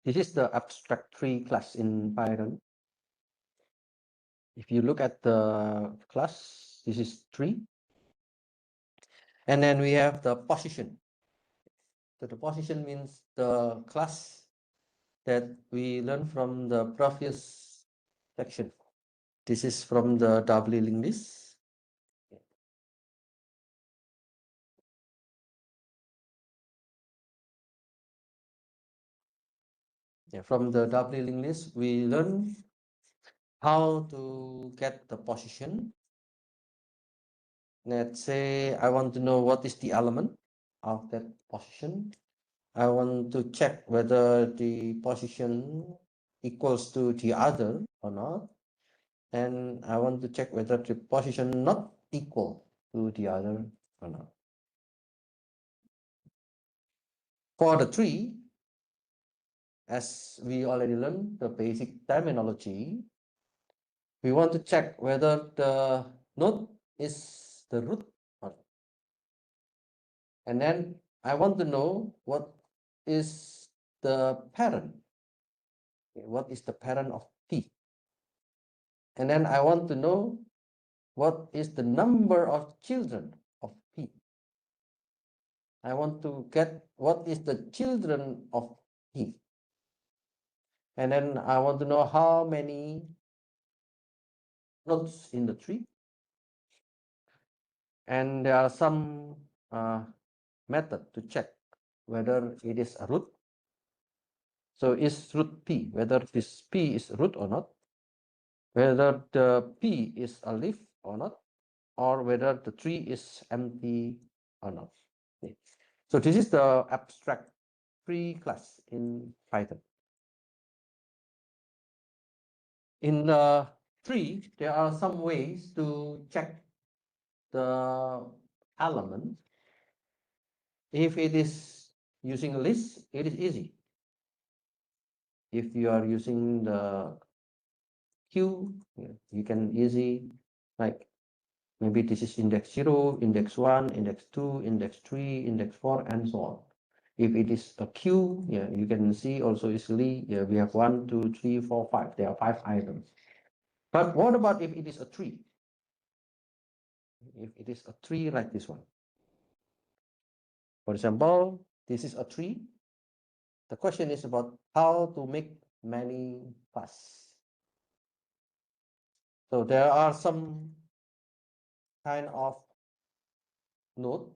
This is the abstract tree class in Python. If you look at the class, this is tree. And then we have the position. So the position means the class that we learned from the previous section. This is from the doubly linked list. Yeah, from the doubly linked list, we learn how to get the position. Let's say I want to know what is the element of that position. I want to check whether the position equals to the other or not. And I want to check whether the position not equal to the other or not. For the tree, as we already learned the basic terminology, we want to check whether the node is the root or not. And then I want to know what is the parent. What is the parent of P? And then I want to know what is the number of children of P. I want to get what is the children of P. And then I want to know how many nodes in the tree. And there are some method to check whether it is a root. So is root P, whether this P is root or not, whether the P is a leaf or not, or whether the tree is empty or not. Okay. So this is the abstract tree class in Python. In the tree, there are some ways to check the element. If it is using a list, it is easy. If you are using the queue, you can easy, like maybe this is index 0, index 1, index 2, index 3, index 4, and so on. If it is a queue, you can see also easily, we have 1, 2, 3, 4, 5. There are 5 items. But what about if it is a tree? If it is a tree like this one. For example, this is a tree. The question is about how to make many paths. So there are some kind of node.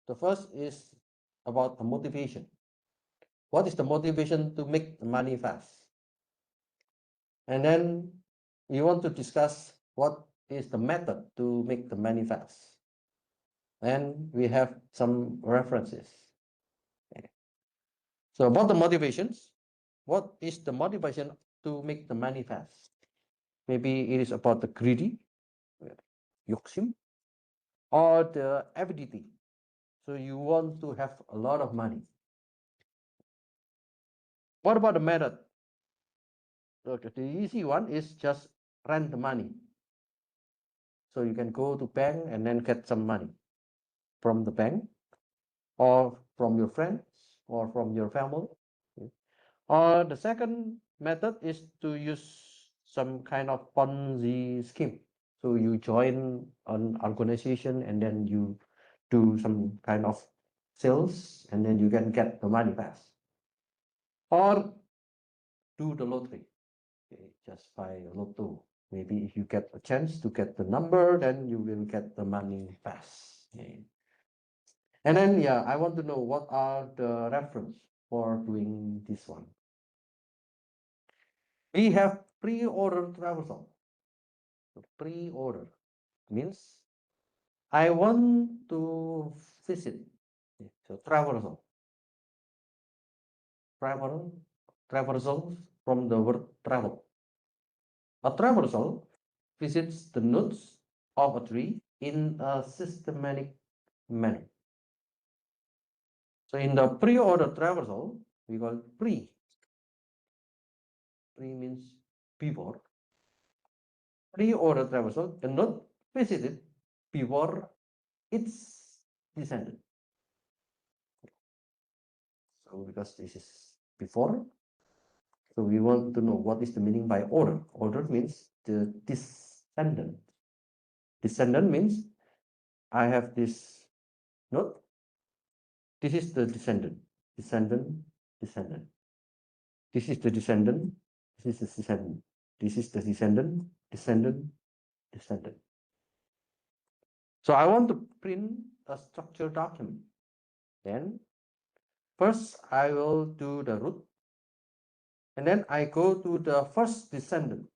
The first is about the motivation. What is the motivation to make money fast? And then you want to discuss what is the method to make the money fast. And we have some references. Okay. So about the motivations, what is the motivation to make the money fast? Maybe it is about the greedy, yoxim, or the avidity. So you want to have a lot of money. What about the method? Okay, the easy one is just rent the money. So you can go to bank and then get some money from the bank or from your friends or from your family. Or the second method is to use some kind of Ponzi scheme. So you join an organization and then you do some kind of sales and then you can get the money fast. Or do the lottery. Okay, just buy a lotto. Maybe if you get a chance to get the number, then you will get the money fast. Okay. And then, I want to know what are the reference for doing this one. We have pre-order traversal. So pre-order means I want to visit. So traversal. Traversal from the word travel. A traversal visits the nodes of a tree in a systematic manner. So in the pre-order traversal, we call it pre. Pre means before. Pre-order traversal cannot visited before its descendant. So because this is before, So we want to know what is the meaning by order. Order means the descendant. Descendant means I have this node. This is the descendant. Descendant, descendant. This is the descendant. This is the descendant. This is the descendant, descendant, descendant. So I want to print a structured document. Then first I will do the root. And then I go to the first descendant.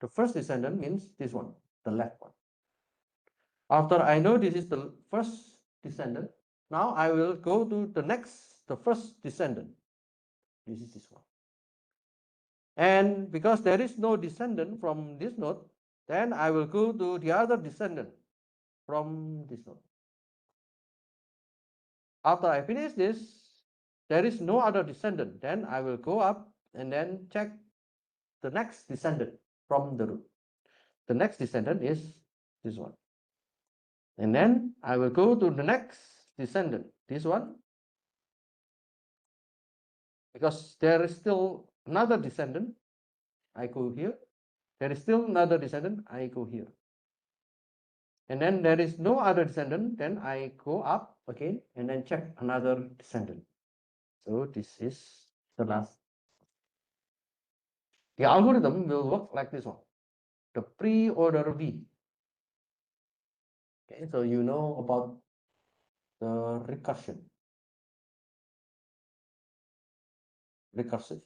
The first descendant means this one, the left one. After I know this is the first descendant, now I will go to the first descendant. This is this one. And because there is no descendant from this node, then I will go to the other descendant from this node. After I finish this, there is no other descendant. Then I will go up and then check the next descendant from the root. The next descendant is this one. And then I will go to the next descendant, this one, because there is still another descendant. I go here. There is still another descendant. I go here. And then there is no other descendant. Then I go up again and then check another descendant. So this is the last. The algorithm will work like this one. The pre-order V. Okay, so you know about the recursion. Recursive.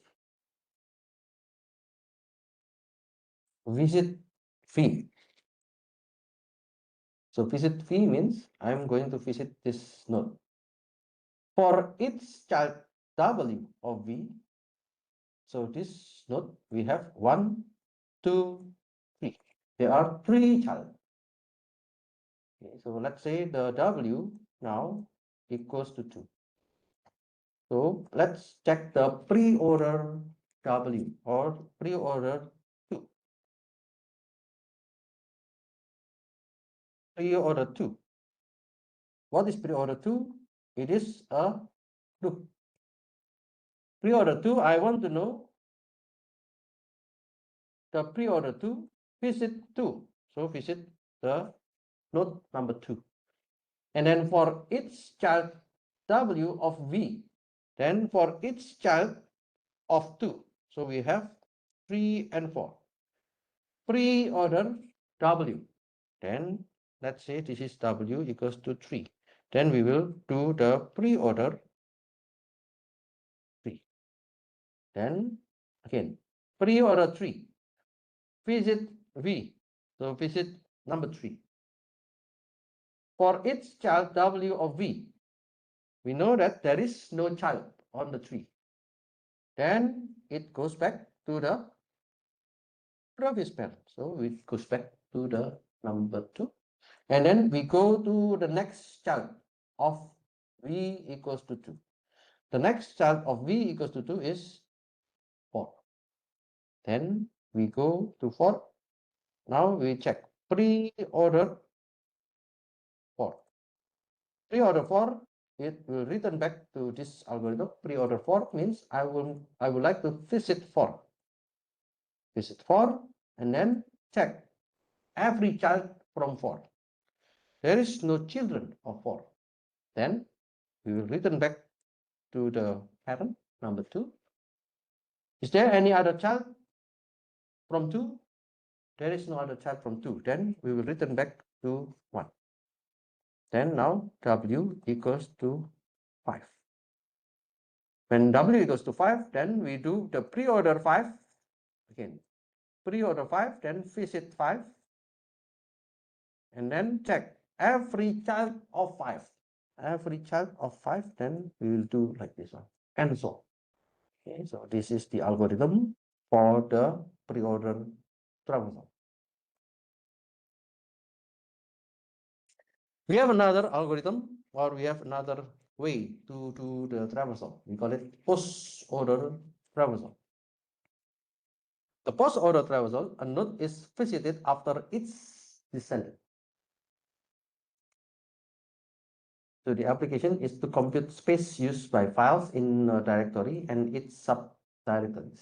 Visit V. So visit V means I'm going to visit this node. For each child W of V, so this node we have 1, 2, 3. There are 3 child. Okay, so let's say the W now equals to 2. So let's check the pre-order W or pre-order 2. Pre-order 2. What is pre-order 2? It is a loop. Pre-order 2, I want to know the pre-order 2, visit 2. So visit the node number 2. And then for each child W of V, then for each child of 2. So we have 3 and 4. Pre-order W. Then let's say this is W equals to 3. Then we will do the pre-order 3. Then again, pre-order 3. Visit V. So visit number 3. For each child W of V, we know that there is no child on the tree. Then it goes back to the previous parent. So it goes back to the number 2. And then we go to the next child of V equals to 2. The next child of V equals to 2 is 4. Then we go to 4. Now we check pre-order 4. Pre-order 4, it will return back to this algorithm. Pre-order 4 means I would like to visit 4. Visit 4 and then check every child from 4. There is no children of 4. Then we will return back to the parent number 2. Is there any other child from 2? There is no other child from 2. Then we will return back to 1. Then now W equals to 5. When W equals to 5, then we do the pre-order 5 again. Pre-order 5, then visit 5, and then check every child of 5. Every child of 5, then we will do like this one, and so. Okay, so this is the algorithm for the pre-order traversal. We have another algorithm, or we have another way to do the traversal. We call it post-order traversal. The post-order traversal, a node is visited after its descendant. So the application is to compute space used by files in a directory and its subdirectories.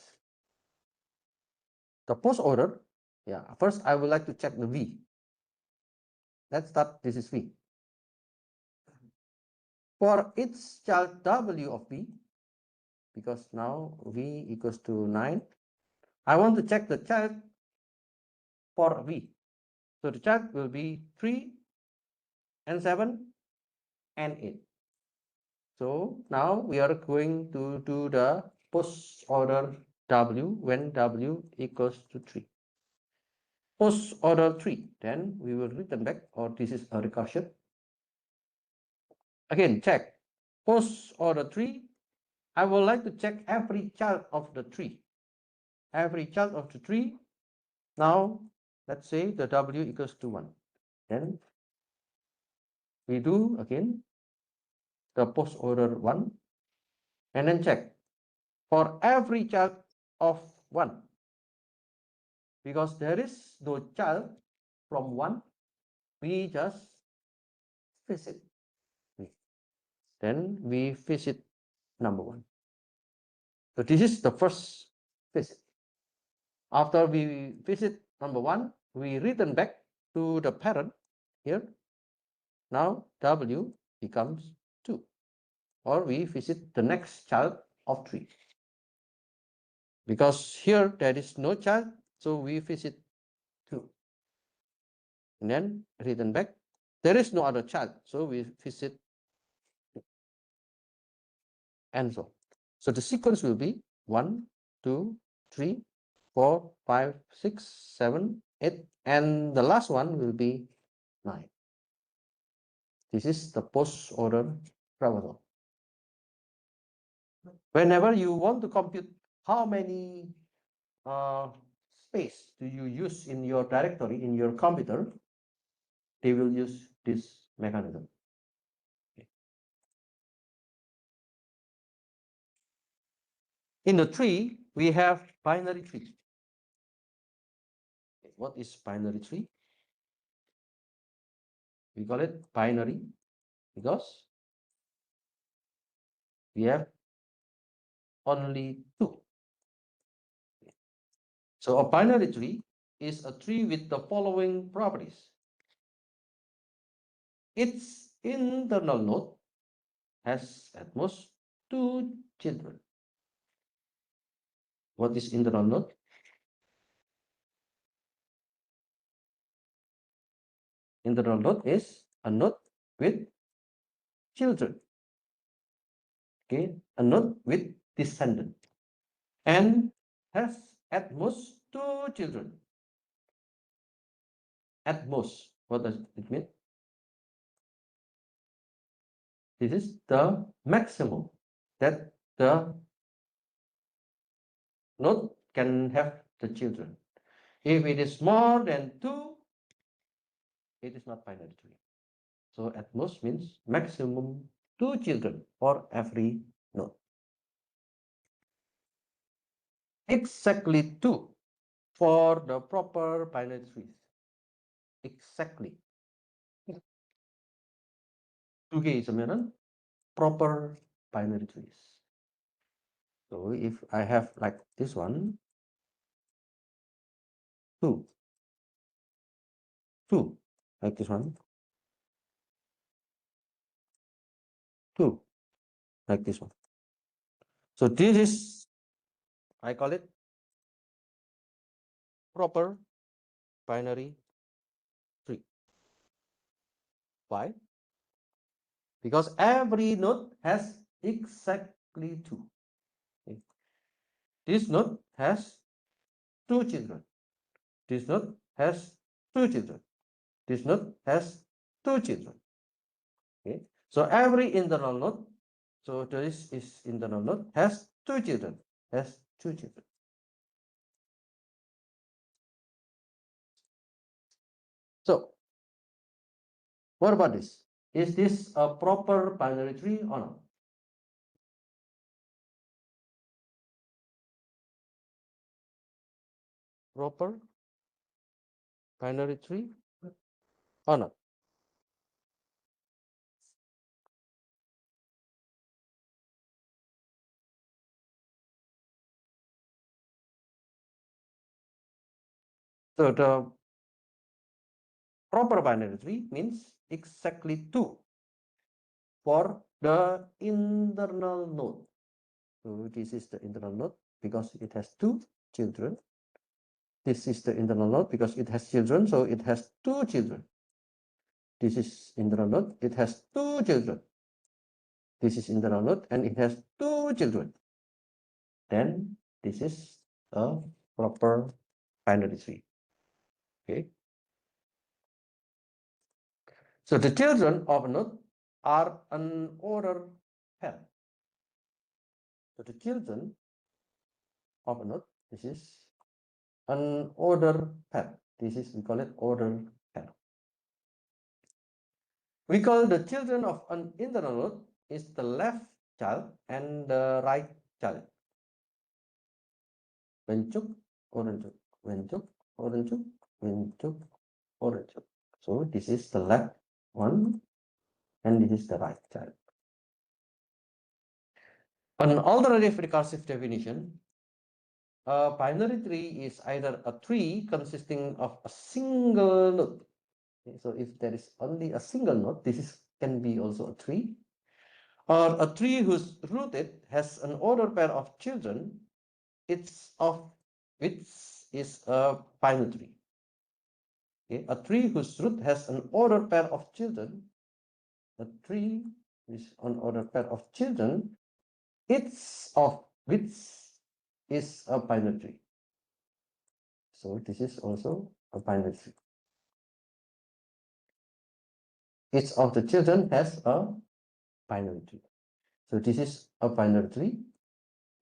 the post order, yeah, first I would like to check the V. Let's start, this is V. For each child W of V, because now V equals to 9, I want to check the child for V. So the child will be 3 and 7 and 8. So now we are going to do the post order W when W equals to 3. Post order 3, then we will return back, or this is a recursion. Again, check. Post order 3, I would like to check every child of the tree. Every child of the tree. Now, let's say the W equals to 1. Then we do again the post order 1 and then check for every child of 1, because there is no child from 1, we just visit. Then we visit number 1. So this is the first visit. After we visit number 1, we return back to the parent here. Now W becomes 2, or we visit the next child of 3. Because here there is no child, so we visit 2. And then return back. There is no other child, so we visit 2. And so. So the sequence will be 1, 2, 3, 4, 5, 6, 7, 8, and the last one will be 9. This is the post order traversal. Whenever you want to compute how many space do you use in your directory, in your computer, they will use this mechanism. Okay. In the tree, we have binary tree. What is binary tree? We call it binary because we have only 2. So a binary tree is a tree with the following properties. Its internal node has at most 2 children. What is internal node? Internal node is a node with children. Okay, a node with descendant, and has at most 2 children. At most, what does it mean? This is the maximum that the node can have the children. If it is more than 2, it is not binary tree. So at most means maximum 2 children for every node. Exactly 2 for the proper binary trees. Exactly. 2K is a proper binary trees. So if I have like this one, 2, 2, like this one, 2, like this one. So this is, I call it proper binary tree. Why? Because every node has exactly 2. Okay. This node has 2 children. This node has 2 children. This node has 2 children. Okay. So every internal node, so this is internal node, has 2 children. Has 2 children. So what about this? Is this a proper binary tree or not? Proper binary tree or not? So the proper binary tree means exactly 2 for the internal node. So this is the internal node because it has 2 children. This is the internal node because it has children, so it has 2 children. This is internal node, it has 2 children. This is internal node and it has 2 children. Then this is a proper binary tree. Okay. So the children of a node are an order pair. So the children of a node, this is an order pair. This is, we call it order pair. We call the children of an internal node is the left child and the right child. 왼쪽, 오른쪽, 왼쪽, 오른쪽, 왼쪽, 오른쪽. So this is the left one and this is the right child. An alternative recursive definition, a binary tree is either a tree consisting of a single node. Okay, so if there is only a single node, can be also a tree, or a tree whose rooted has an ordered pair of children, it's of which is a binary tree. Okay, a tree whose root has an ordered pair of children, a tree with an ordered pair of children, it's of which is a binary tree. So this is also a binary tree. Each of the children has a binary tree. So this is a binary tree.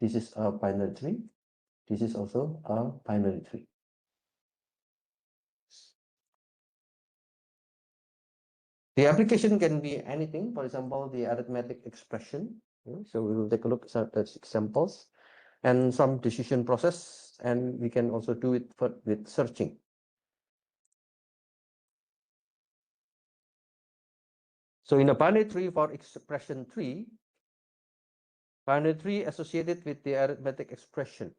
This is a binary tree. This is also a binary tree. The application can be anything. For example, the arithmetic expression. So we will take a look at examples and some decision process, and we can also do it with searching. So in a binary tree for expression tree, binary tree associated with the arithmetic expression,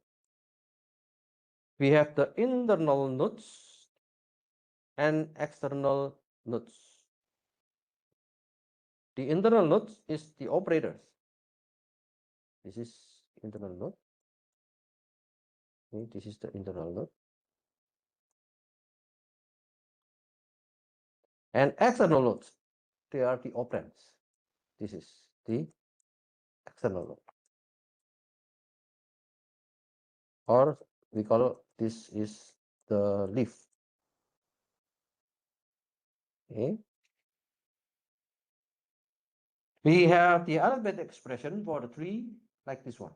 we have the internal nodes and external nodes. The internal nodes is the operators. This is internal node. Okay, this is the internal node. And external nodes, they are the operands. This is the external node. Or we call this is the leaf. Okay. We have the arithmetic expression for the tree like this one.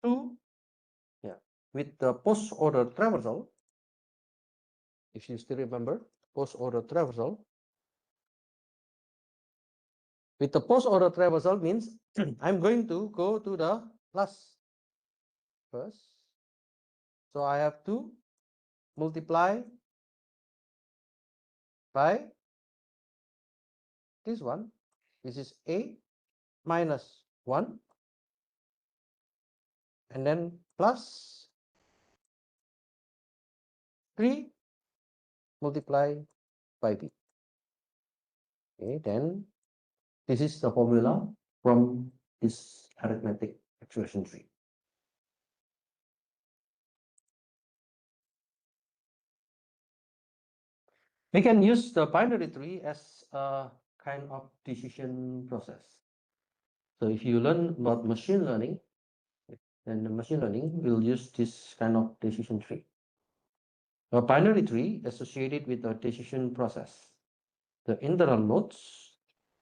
Two, yeah, with the post order traversal. If you still remember, post order traversal. With the post order traversal means I'm going to go to the last first. So I have to multiply by this one. This is a minus 1 and then plus 3 multiply by b. Okay, then this is the formula from this arithmetic expression tree. We can use the binary tree as a kind of decision process. So if you learn about machine learning, then the machine learning will use this kind of decision tree. A binary tree associated with a decision process. The internal nodes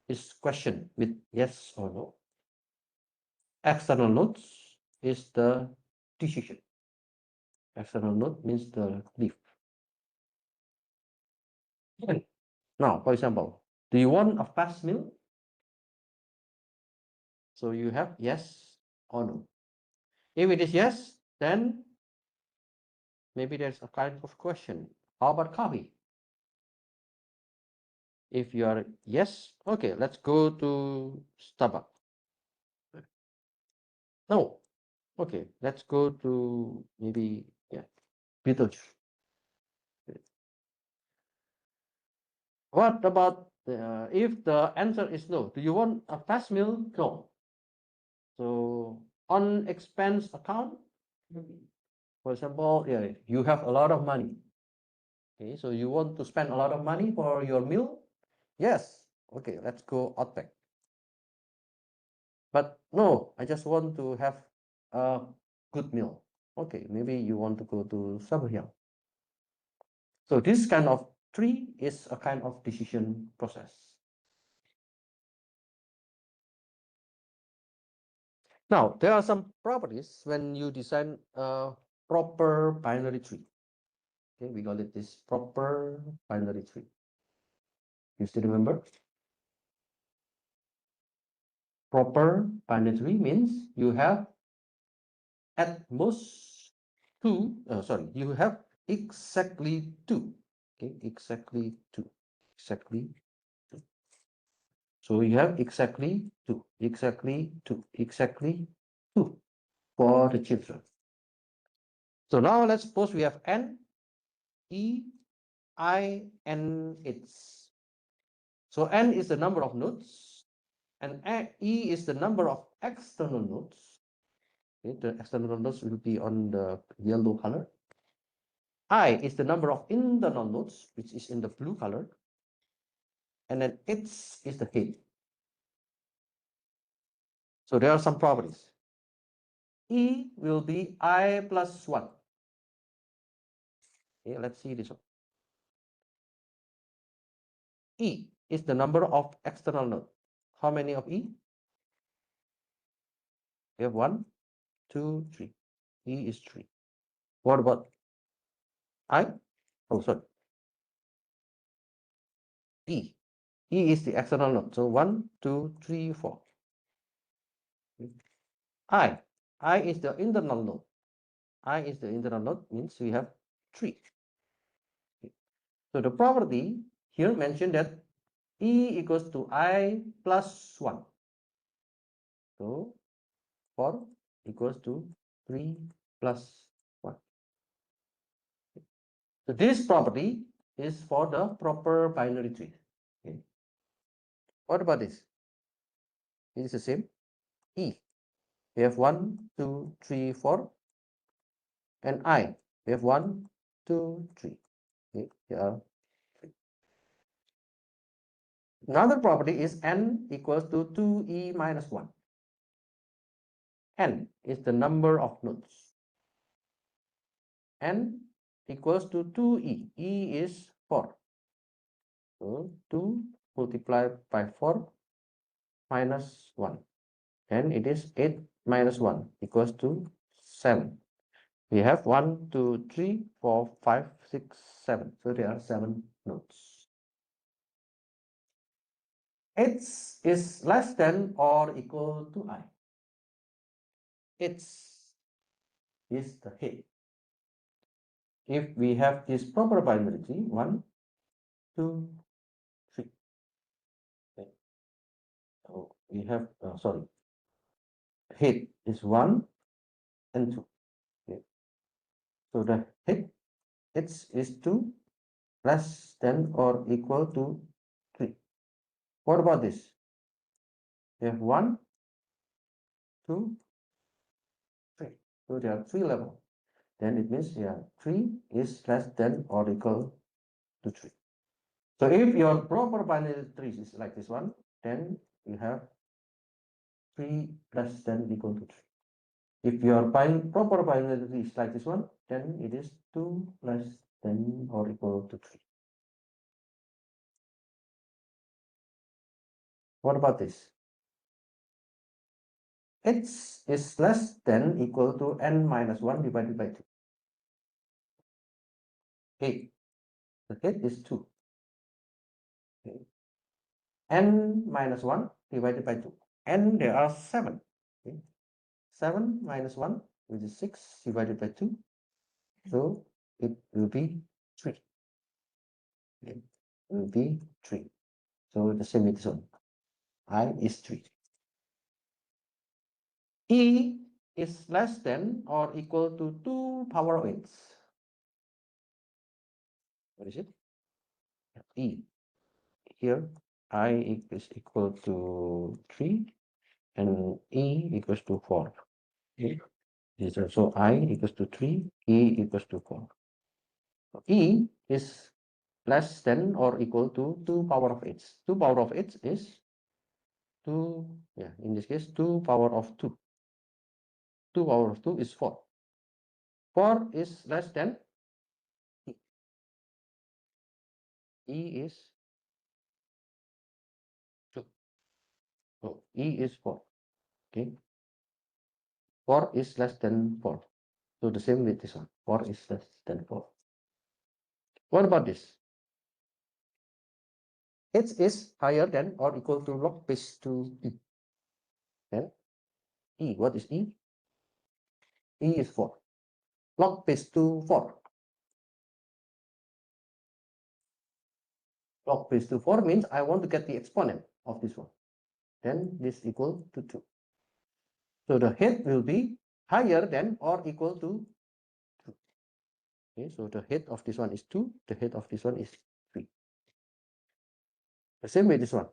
is question with yes or no. External nodes is the decision. External node means the leaf. Now, for example, do you want a fast meal? So you have yes or no. If it is yes, then maybe there's a kind of question. How about coffee? If you are yes, okay, let's go to Starbucks. No. Okay, let's go to maybe, yeah, Beetlejuice. What about if the answer is no? Do you want a fast meal? No. So on expense account, for example, yeah, you have a lot of money. Okay, so you want to spend a lot of money for your meal? Yes. Okay, let's go Outback. But no, I just want to have a good meal. Okay, maybe you want to go to Sabuhyang. So this kind of tree is a kind of decision process. Now, there are some properties when you design a proper binary tree. Okay, we call it this proper binary tree. You still remember? Proper binary tree means you have at most two, you have exactly two. Okay, exactly two. Exactly two. So you have exactly two, exactly two, exactly two for the children. So now let's suppose we have n, e, I, and its. So n is the number of nodes, and e is the number of external nodes. Okay, the external nodes will be on the yellow color. I is the number of internal nodes, which is in the blue color. And then its is the head. So there are some properties. E will be I plus 1. Okay, let's see this one. E is the number of external nodes. How many of E? We have 1, 2, 3. E is 3. What about I? Oh, sorry. E. E is the external node. So 1, 2, 3, 4. I. I is the internal node. I is the internal node means we have 3. So the property here mentioned that E equals to I plus 1. So 4 equals to 3 plus 1. So this property is for the proper binary tree. Okay. What about this? It is the same. E. We have 1, 2, 3, 4. And I. We have 1, 2, 3. Okay. Yeah. Another property is n equals to 2e minus 1. N is the number of nodes. N equals to 2e. E is 4. So 2 multiplied by 4 minus 1. And it is 8 minus 1 equals to 7. We have 1, 2, 3, 4, 5, 6, 7. So there are 7 nodes. X is less than or equal to I. X is the head. If we have this proper binary tree, 1, 2, 3. Okay. So we have, head is 1 and 2. Okay. So the head X is 2 less than or equal to 3. What about this? We have 1, 2, 3. So there are 3 levels. Then it means, yeah, 3 is less than or equal to 3. So if your proper binary tree is like this one, then you have 3 less than equal to 3. If your proper binary tree is like this one, then it is 2 less than or equal to 3. What about this? X is less than equal to n minus 1 divided by 2. 8. The head is 2. Okay. N minus 1 divided by 2. N there are 7. Okay. 7 minus 1, which is 6 divided by 2. So it will be 3. Okay. It will be 3. So the same with this one. I is 3. E is less than or equal to 2 power of 8. What is it? E. Here, I is equal to 3 and E equals to 4. Okay. So I equals to 3, E equals to 4. E is less than or equal to 2 power of 8. 2 power of 8 is 2, yeah, in this case, 2 power of 2. 2 power of 2 is 4. 4 is less than E. E is 2. So E is 4. Okay. 4 is less than 4. So the same with this one. 4 is less than 4. What about this? H is higher than or equal to log base to E. Then E, what is E? E is 4. Log base to 4. Log base to 4 means I want to get the exponent of this one. Then this equal to 2. So the head will be higher than or equal to 2. Okay, so the head of this one is 2. The head of this one is 3. The same way this one.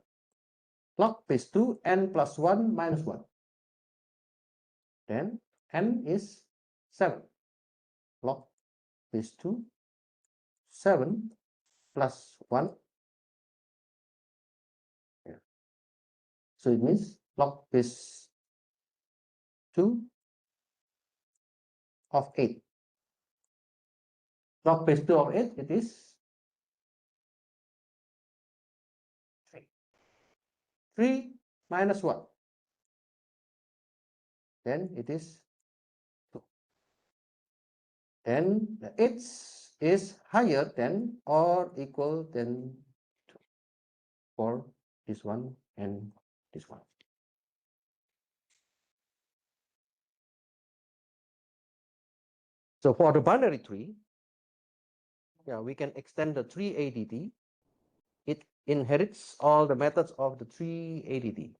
Log base 2 n plus 1 minus 1. Then n is 7. Log base 2, 7 plus 1. Yeah. So it means log base 2 of 8. Log base 2 of 8, it is 3. 3 minus 1. Then it is 2. Then the h is higher than or equal than 2 for this one and this one. So for the binary tree, yeah, we can extend the tree ADT. It inherits all the methods of the tree ADT.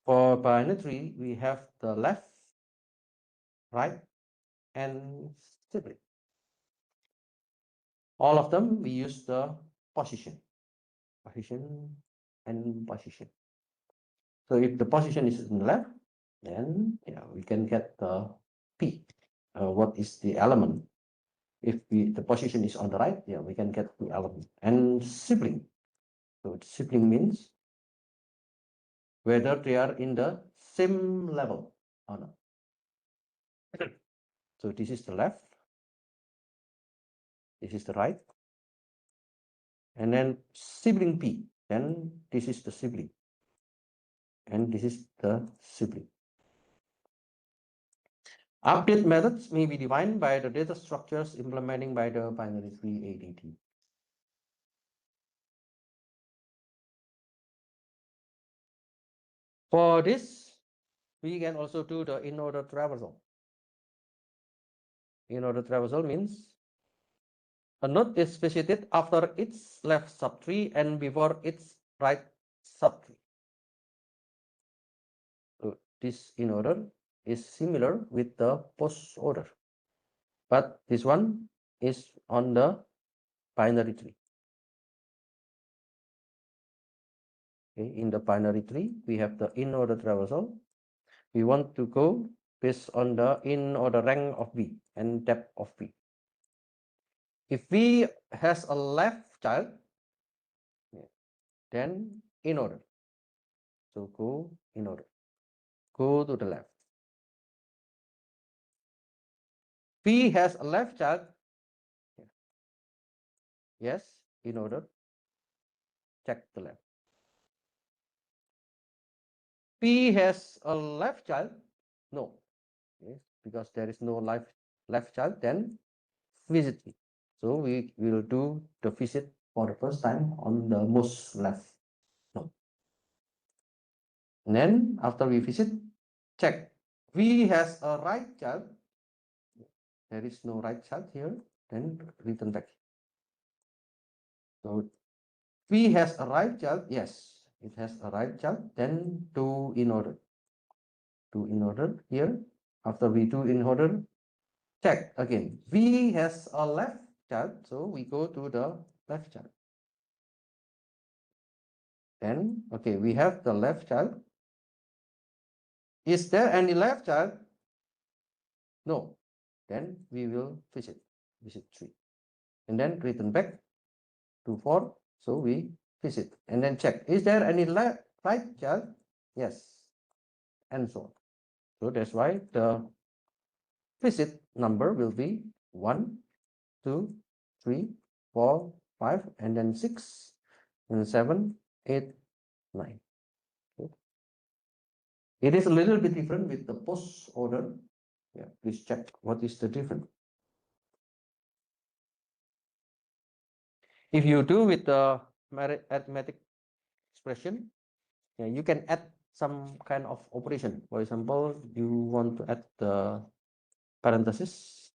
For binary tree, we have the left, right, and sibling. All of them, we use the position and position. So if the position is in the left, then yeah, we can get the P. What is the element? If the position is on the right, yeah, we can get the element. And sibling. So sibling means whether they are in the same level or not. So this is the left, this is the right, and then sibling P. Then this is the sibling, and this is the sibling. Update methods may be defined by the data structures implementing by the binary tree ADT. For this, we can also do the in-order traversal. In-order traversal means a node is visited after its left subtree and before its right subtree. So this in-order is similar with the post order, but this one is on the binary tree. Okay, in the binary tree, we have the in-order traversal. We want to go based on the in-order rank of V and depth of V. If V has a left child, then in order. So go in order. Go to the left. V has a left child. Yes, in order. Check the left. P has a left child. No. Yes, because there is no left child, then visit P. So we will do the visit for the first time on the most left node. And then after we visit, check. V has a right child. There is no right child here. Then return back. So V has a right child. Yes, it has a right child. Then do in order. do in order here. After we do in order, check again. V has a left child, so we go to the left child. Then, okay, we have the left child. Is there any left child? No. Then we will visit 3. And then return back to 4. So we visit and then check. Is there any right child? Yes. And so on. So that's why the visit number will be 1, 2, 3, 4, 5, and then 6, and 7, 8, 9. Okay. It is a little bit different with the post order. Yeah, please check what is the difference. If you do with the arithmetic expression, yeah, you can add some kind of operation. For example, you want to add the parenthesis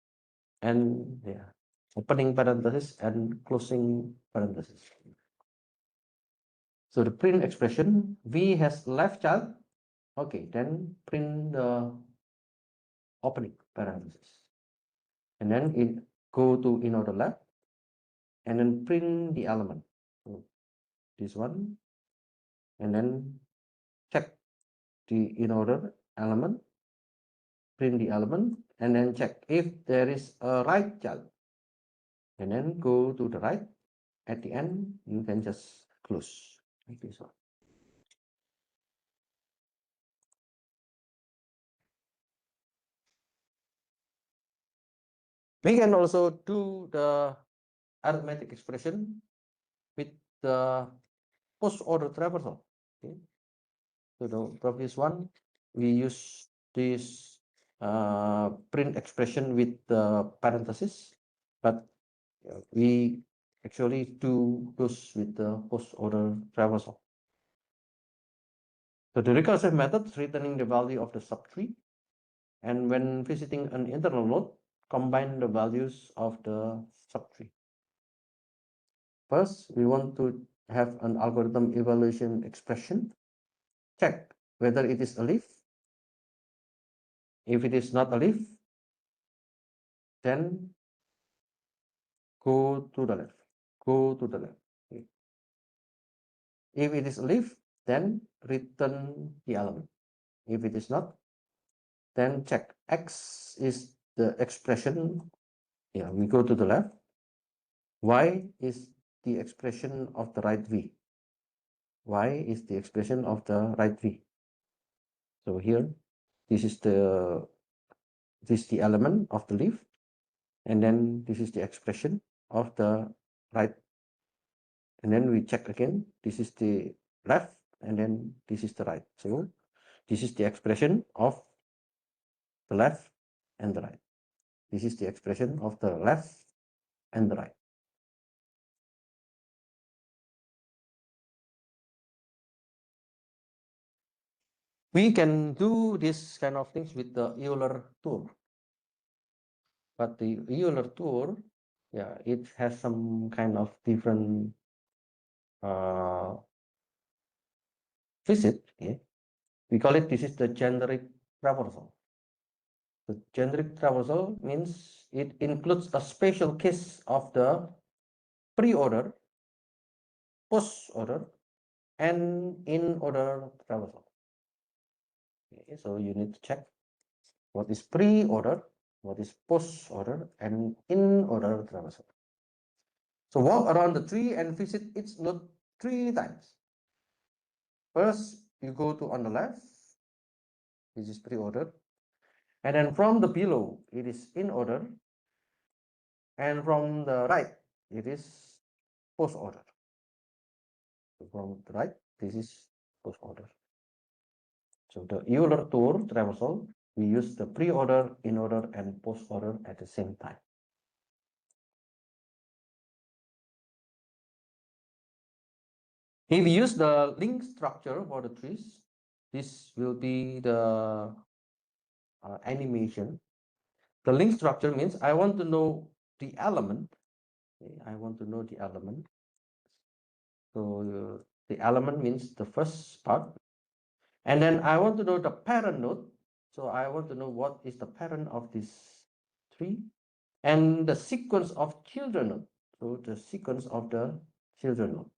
and yeah, opening parenthesis and closing parenthesis. So the print expression, V has left child. Okay, then print the opening parenthesis. And then it go to in order left and then print the element. So this one, and then check the in order element, print the element, and then check if there is a right child. And then go to the right. At the end, you can just close like this one. We can also do the arithmetic expression with the post order traversal. Okay. So the previous one, we use this print expression with the parenthesis, but we actually do those with the post order traversal. So the recursive method is returning the value of the subtree, and when visiting an internal node, combine the values of the subtree. First, we want to have an algorithm evaluation expression. Check whether it is a leaf. If it is not a leaf, then go to the left. Go to the left. Okay. If it is a leaf, then return the element. If it is not, then check X is the expression. Yeah, we go to the left. Y is the expression of the right V. Y is the expression of the right V. So here, this is the element of the leaf, and then this is the expression of the right, and then we check again. This is the left, and then this is the right. So this is the expression of the left and the right. This is the expression of the left and the right. We can do this kind of things with the Euler tool. But the Euler tool, yeah, it has some kind of different visit. Yeah. We call it, this is the generic traversal. The generic traversal means it includes a special case of the pre-order, post-order, and in-order traversal. Okay, so you need to check what is pre-order, what is post-order, and in-order traversal. So walk around the tree and visit its node 3 times. First, you go to on the left, this is pre-order, and then from the below, it is in order, and from the right, it is post-order. So from the right, this is post-order. So the Euler tour traversal, we use the pre-order, in-order, and post-order at the same time. If we use the link structure for the trees, this will be the animation. The link structure means I want to know the element. Okay, I want to know the element. So the element means the first part. And then I want to know the parent node. So I want to know what is the parent of this tree and the sequence of children node. So the sequence of the children node.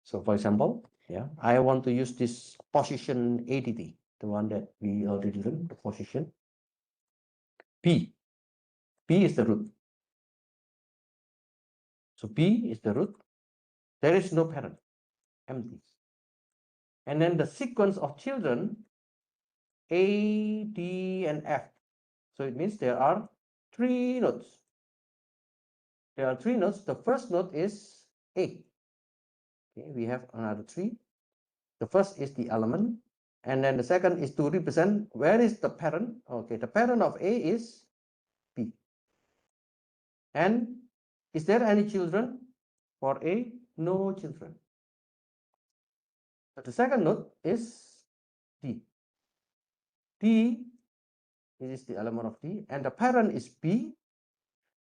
So for example, yeah, I want to use this position ADT, the one that we already learned, the position. P is the root. So P is the root. There is no parent, empty. And then the sequence of children A, D, and F. So it means there are 3 nodes. There are 3 nodes. The first node is A. Okay, we have another 3. The first is the element, and then the second is to represent where is the parent. Okay, the parent of A is P. And is there any children for A? No children. But the second node is D. D is the element of D, and the parent is P.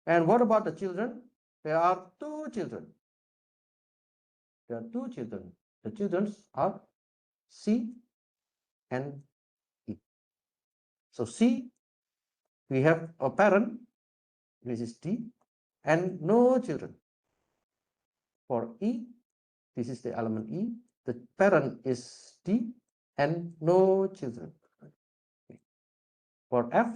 And what about the children? There are 2 children. There are 2 children. The children are C and E. So C, we have a parent, this is D, and no children. For E, this is the element E. The parent is D and no children. For F,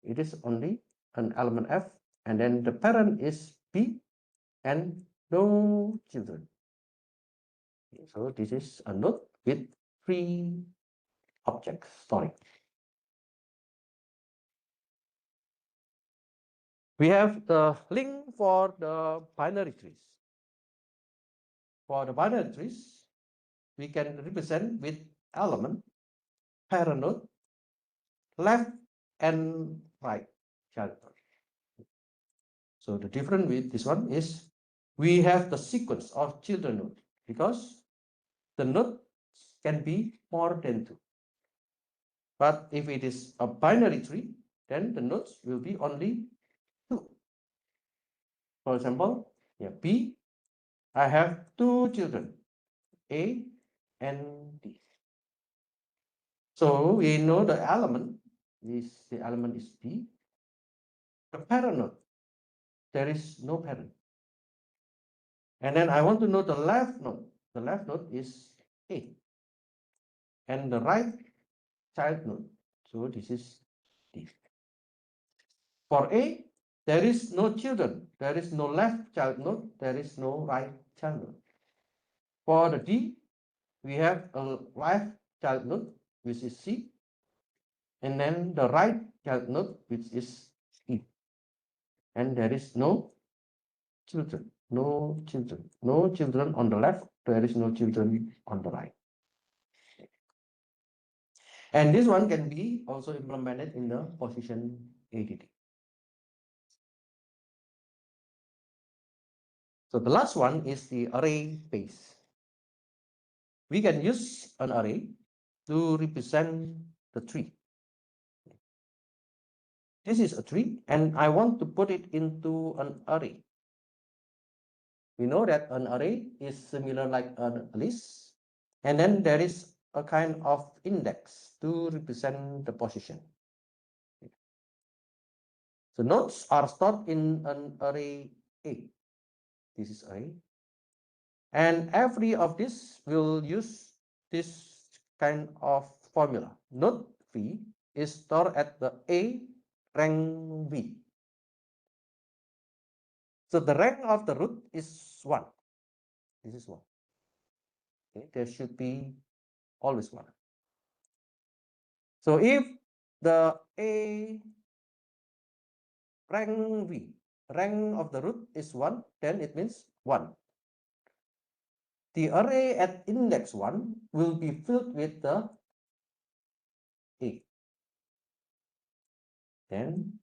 it is only an element F, and then the parent is P and no children. So this is a node with 3 objects. Sorry. We have the link for the binary trees. For the binary trees, we can represent with element, parent node, left and right child node. So the difference with this one is we have the sequence of children node because the nodes can be more than 2. But if it is a binary tree, then the nodes will be only 2. For example, yeah, B, I have 2 children, A and D. So we know the element the element is B. The parent node, there is no parent. And then I want to know the left node. The left node is A. And the right child node. So this is D. For A, there is no children. There is no left child node. There is no right child node. For the D, we have a left child node, which is C. And then the right child node, which is E. And there is no children, no children, no children on the left. There is no children on the right. And this one can be also implemented in the position ADT. So the last one is the array base. We can use an array to represent the tree. This is a tree, and I want to put it into an array. We know that an array is similar like a list, and then there is a kind of index to represent the position. So nodes are stored in an array A. This is array. And every of this will use this kind of formula. Node V is stored at the A rank V. So the rank of the root is 1. This is 1. Okay, there should be always 1. So if the A rank V, rank of the root is 1, then it means 1. The array at index 1 will be filled with the A. Then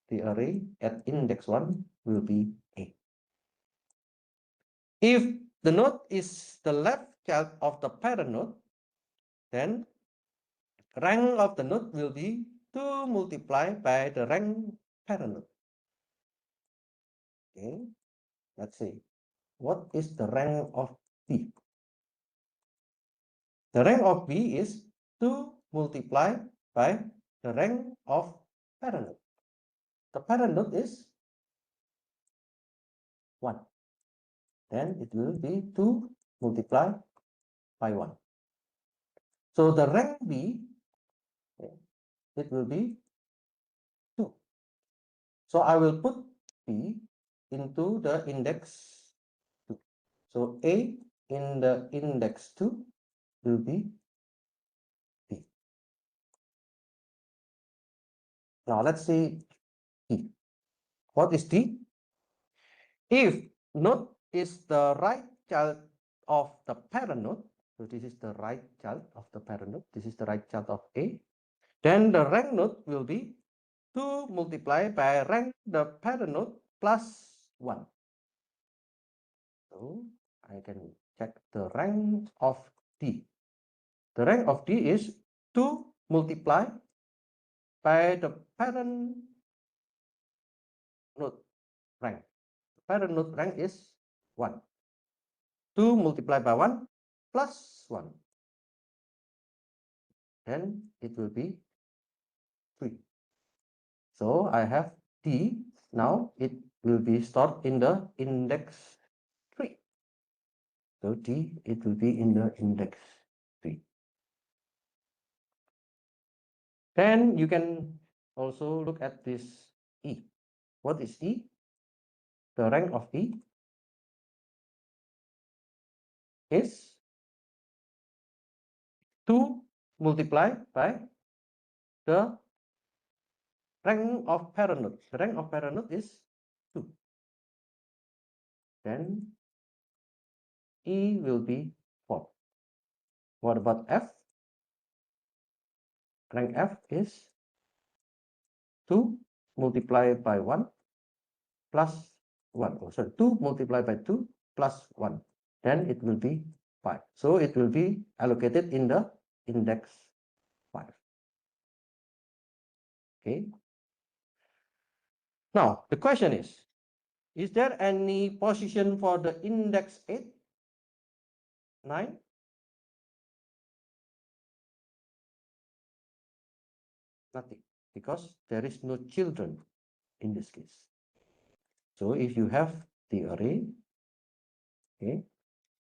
the array at index 1 will be A. If the node is the left child of the parent node, then rank of the node will be 2 multiplied by the rank parent node. Okay, let's see. What is the rank of B? The rank of B is 2 multiplied by the rank of parent node. The parent node is 1. Then it will be 2 multiplied by 1. So the rank B, it will be 2. So I will put B into the index 2. So A in the index 2 will be B. Now let's see D. What is D? If node is the right child of the parent node, so this is the right child of the parent node, this is the right child of A, then the rank node will be 2 multiplied by rank the parent node plus 1. So I can check the rank of D. The rank of D is 2 multiplied by the parent node rank. The parent node rank is 1. 2 multiplied by 1 plus 1. Then it will be 3. So I have D. Now it will be stored in the index 3. So D, it will be in the index 3. Then you can also look at this E. What is E? The rank of E is 2 multiplied by the rank of parent node. The rank of parent node is 2. Then E will be 4. What about F? Rank F is 2 multiplied by 1 plus 1. Oh, sorry, 2 multiplied by 2 plus 1. Then it will be 5. So it will be allocated in the index 5. Okay. Now, the question is there any position for the index 8, 9? Nothing, because there is no children in this case. So if you have the array, okay,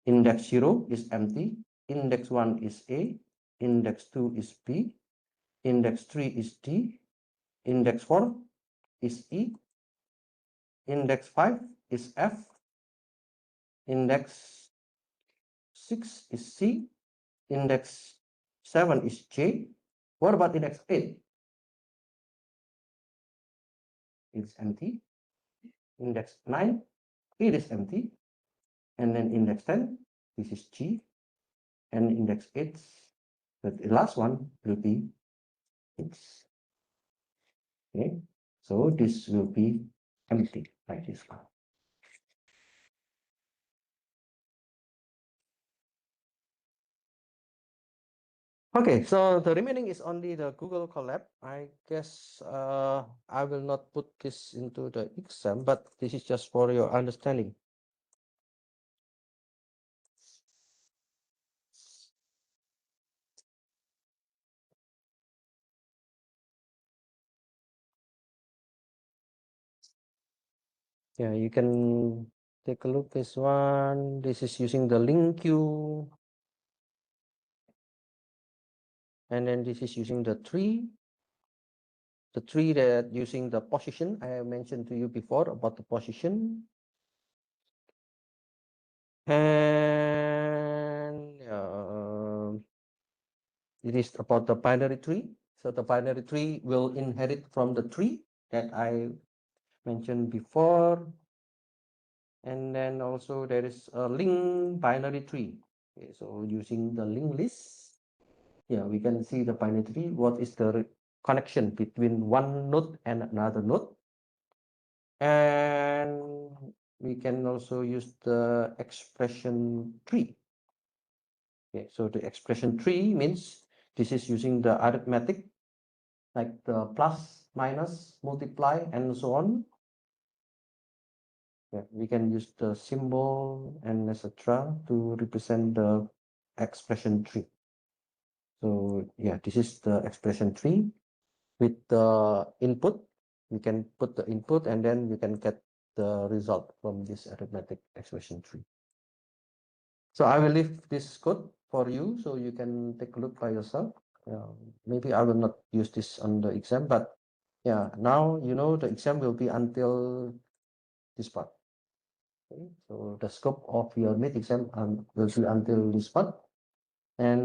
index 0 is empty, index 1 is A, index 2 is B, index 3 is D, index 4 is E, index 5 is F, index 6 is C, index 7 is J. What about index 8? It's empty. Index 9, it is empty. And then index 10, this is G. And index 8, but the last one will be X. Okay, so this will be empty like this one. Okay, so the remaining is only the Google Colab. I guess I will not put this into the exam, but this is just for your understanding. Yeah, you can take a look this one. This is using the link queue. And then this is using the tree. The tree that using the position I mentioned to you before about the position. And it is about the binary tree. So the binary tree will inherit from the tree that I mentioned before. And then also there is a link binary tree. Okay, so using the linked list, yeah, we can see the binary tree. What is the connection between one node and another node? And we can also use the expression tree. Okay, so the expression tree means this is using the arithmetic, like the plus, minus, multiply, and so on. Yeah, we can use the symbol and etc. to represent the expression tree. So yeah, this is the expression tree with the input. You can put the input and then you can get the result from this arithmetic expression tree. So I will leave this code for you so you can take a look by yourself. Maybe I will not use this on the exam, but yeah, now you know the exam will be until this part. Okay? So the scope of your mid exam will be until this part. And